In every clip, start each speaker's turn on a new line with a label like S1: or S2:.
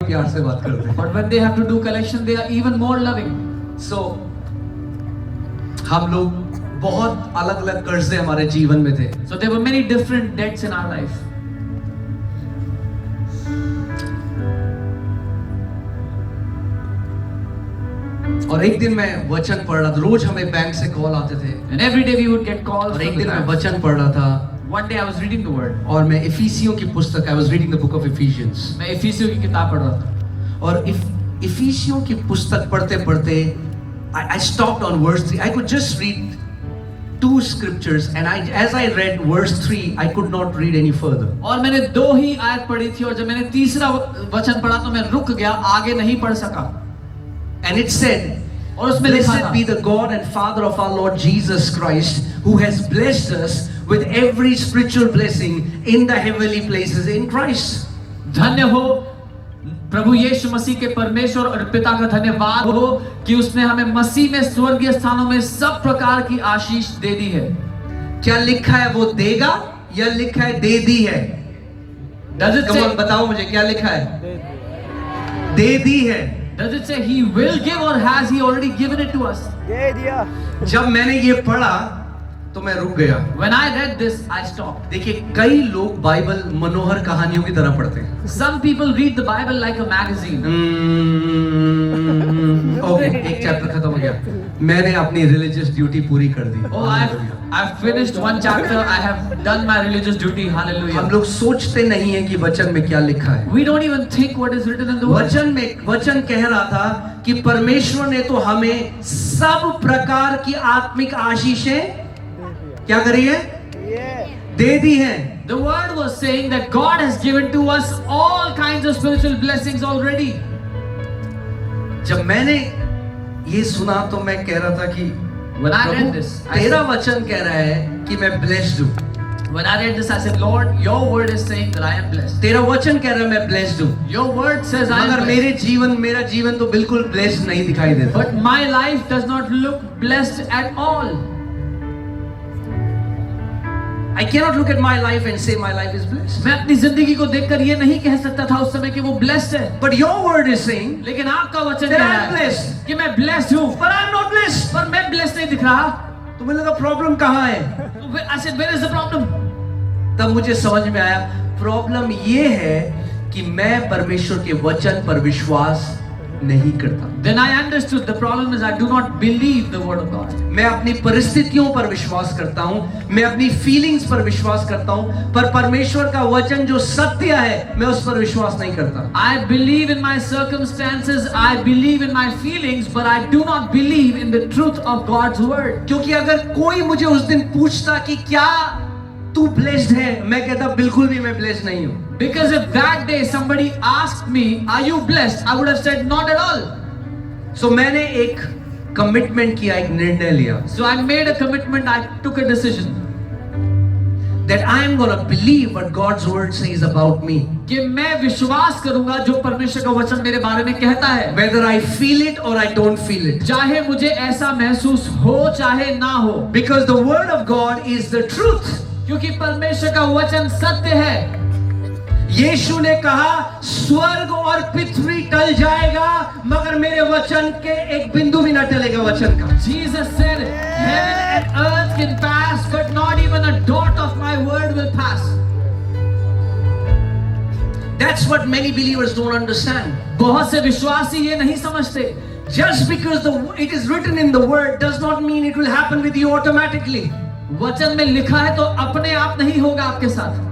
S1: प्यार से बात करते हैं।
S2: But when they have to do collection, they are even more loving.
S1: So हम लोग बहुत अलग अलग कर्जे हमारे जीवन में थे।
S2: So there were many different debts in our life.
S1: और एक दिन मैं वचन पढ़ रहा था, रोज हमें बैंक से कॉल आते थे,
S2: And every day we would get calls.
S1: और
S2: from
S1: एक
S2: the
S1: दिन मैं
S2: bank.
S1: वचन पढ़ रहा था
S2: One day I was reading the word.
S1: और मैं इफिसियों की पुस्तक, I was reading the book of Ephesians,
S2: मैं इफिसियों की किताब पढ़ रहा था।
S1: और इफिसियों की पुस्तक पढ़ते पढ़ते I stopped on verse 3. I could just read 2 scriptures, and as I read verse 3, I could not read any further.
S2: और मैंने 2 ही आयत पढ़ी थी, और जब मैंने तीसरा वचन पढ़ा तो मैं रुक गया, आगे नहीं पढ़ सका।
S1: And it said,
S2: और उसमें लिखा
S1: "Blessed
S2: था,
S1: be the God and Father of our Lord Jesus Christ, who has blessed us with every spiritual blessing in the heavenly places in Christ."
S2: धन्य हो प्रभु यीशु मसीह के परमेश्वर और पिता का धन्यवाद हो कि उसने हमें मसीह में स्वर्गीय स्थानों में सब प्रकार की आशीष दे दी है।
S1: क्या लिखा है वो देगा या लिखा है दे दी है?
S2: Does it
S1: Come on,
S2: say,
S1: बताओ मुझे क्या लिखा है? दे दी है।
S2: does it say he will give or has he already given it to us?
S3: दे दिया।
S1: जब मैंने ये पढ़ा तो मैं रुक गया।
S2: When I read this, I stopped.
S1: देखिए, कई लोग बाइबल मनोहर कहानियों की तरह पढ़ते हैं।
S2: Some people read the Bible like a magazine.
S1: Okay, एक चैप्टर खत्म हो गया, मैंने अपनी रिलीजियस ड्यूटी पूरी कर दी।
S2: Oh, I've finished 1 chapter. I have done my religious duty.
S1: हम
S2: Hallelujah.
S1: लोग सोचते नहीं है कि वचन में क्या लिखा है।
S2: We don't even think what is written in the word.
S1: वचन कह रहा था कि परमेश्वर ने तो हमें सब प्रकार की आत्मिक आशीषें क्या करी है? दे दी है।
S2: The word was saying that God has given to us all kinds of spiritual blessings already.
S1: जब मैंने ये सुना तो मैं कह रहा था कि
S2: When I read
S1: Prabhu,
S2: this,
S1: तेरा वचन कह रहा है कि मैं ब्लेस्ड हूँ।
S2: When I read this, I said, Lord, your word is saying that I am blessed.
S1: तेरा वचन कह रहा है मैं ब्लेस्ड हूँ,
S2: Your word says I am
S1: मगर
S2: blessed.
S1: मेरा जीवन तो बिल्कुल ब्लेस्ड नहीं दिखाई देता।
S2: But my life does not look blessed at all.
S1: I cannot look at my life and say my life is blessed.
S2: मैं अपनी जिंदगी को देखकर ये नहीं कह सकता था उस समय कि वो blessed है।
S1: But your word is saying
S2: लेकिन आपका वचन
S1: that
S2: कह
S1: I
S2: रहा
S1: am
S2: है
S1: blessed,
S2: कि मैं blessed हूँ,
S1: but I am not blessed.
S2: पर मैं blessed नहीं दिख रहा।
S1: तो मुझे लगा प्रॉब्लम कहाँ है?
S2: I said, where is the problem?
S1: तब मुझे समझ में आया प्रॉब्लम ये है कि मैं परमेश्वर के वचन पर विश्वास नहीं करता।
S2: Then I understood the problem is I do not believe the word of God.
S1: मैं अपनी परिस्थितियों पर विश्वास करता हूँ, मैं अपनी फीलिंग्स पर विश्वास करता हूँ, पर परमेश्वर का वचन जो सत्य है मैं उस पर विश्वास नहीं करता।
S2: I believe in my circumstances, I believe in my feelings, but I do not believe in the truth of God's word.
S1: क्योंकि अगर कोई मुझे उस दिन पूछता कि क्या तू ब्लेस्ड है, मैं कहता बिल्कुल भी मैं ब्लेस्ड नहीं हूँ।
S2: Because if that day somebody asked me, are you blessed? I would have said not at all.
S1: So मैंने एक कमिटमेंट किया, एक निर्णय लिया
S2: So I made a commitment, I took a decision.
S1: that I am going to believe what God's word says about me,
S2: कि मैं विश्वास करूंगा जो परमेश्वर का वचन मेरे बारे में कहता है,
S1: whether I feel it or I don't feel it,
S2: चाहे मुझे ऐसा महसूस हो चाहे ना हो,
S1: because the word of God is the truth.
S2: क्योंकि परमेश्वर का वचन सत्य है।
S1: यीशु ने कहा स्वर्ग और पृथ्वी टल जाएगा मगर मेरे वचन के एक बिंदु भी न टलेगा वचन का।
S2: Jesus said, heaven and earth can pass, but not even a dot of my word will pass.
S1: That's what many believers don't understand.
S2: बहुत से विश्वासी ये नहीं समझते।
S1: Just because it is written in the word does not mean it will happen with you automatically.
S2: वचन में लिखा है तो अपने आप नहीं होगा आपके साथ।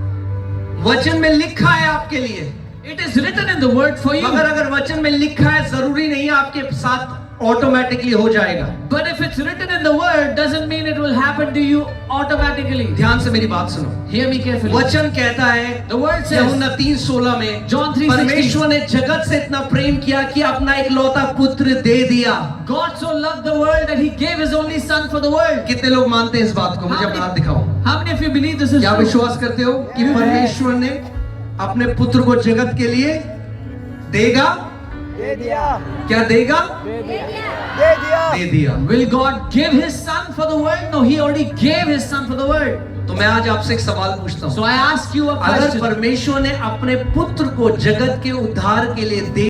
S1: वचन में लिखा है आपके लिए,
S2: It is written in the word for you.
S1: मगर अगर वचन में लिखा है जरूरी नहीं है आपके साथ ऑटोमेटिकली हो जाएगा।
S2: But if it's written in the word, doesn't mean it will happen to you automatically.
S1: ध्यान से मेरी बात सुनो।
S2: Hear me carefully.
S1: वचन कहता है
S2: The word says,
S1: यूहन्ना 3:16 में,
S2: John 3:16,
S1: परमेश्वर ने जगत से इतना प्रेम किया कि अपना एक लौता पुत्र दे दिया।
S2: God so loved the world that He gave His only Son for the world.
S1: कितने लोग मानते हैं इस बात को? मुझे अपना हाथ दिखाओ।
S2: How many of you believe this is
S1: क्या
S2: true?
S1: विश्वास करते हो कि परमेश्वर ने अपने पुत्र को जगत के लिए देगा?
S3: दे दिया।
S1: क्या देगा?
S3: दे दिया। दे दिया।
S1: दे दिया।
S2: Will God give His Son for the world? No, He already gave His Son for the world.
S1: तो मैं आज आपसे एक सवाल पूछता हूँ,
S2: So I ask you a
S1: अगर
S2: question.
S1: परमेश्वर ने अपने पुत्र को जगत के उद्धार के लिए दे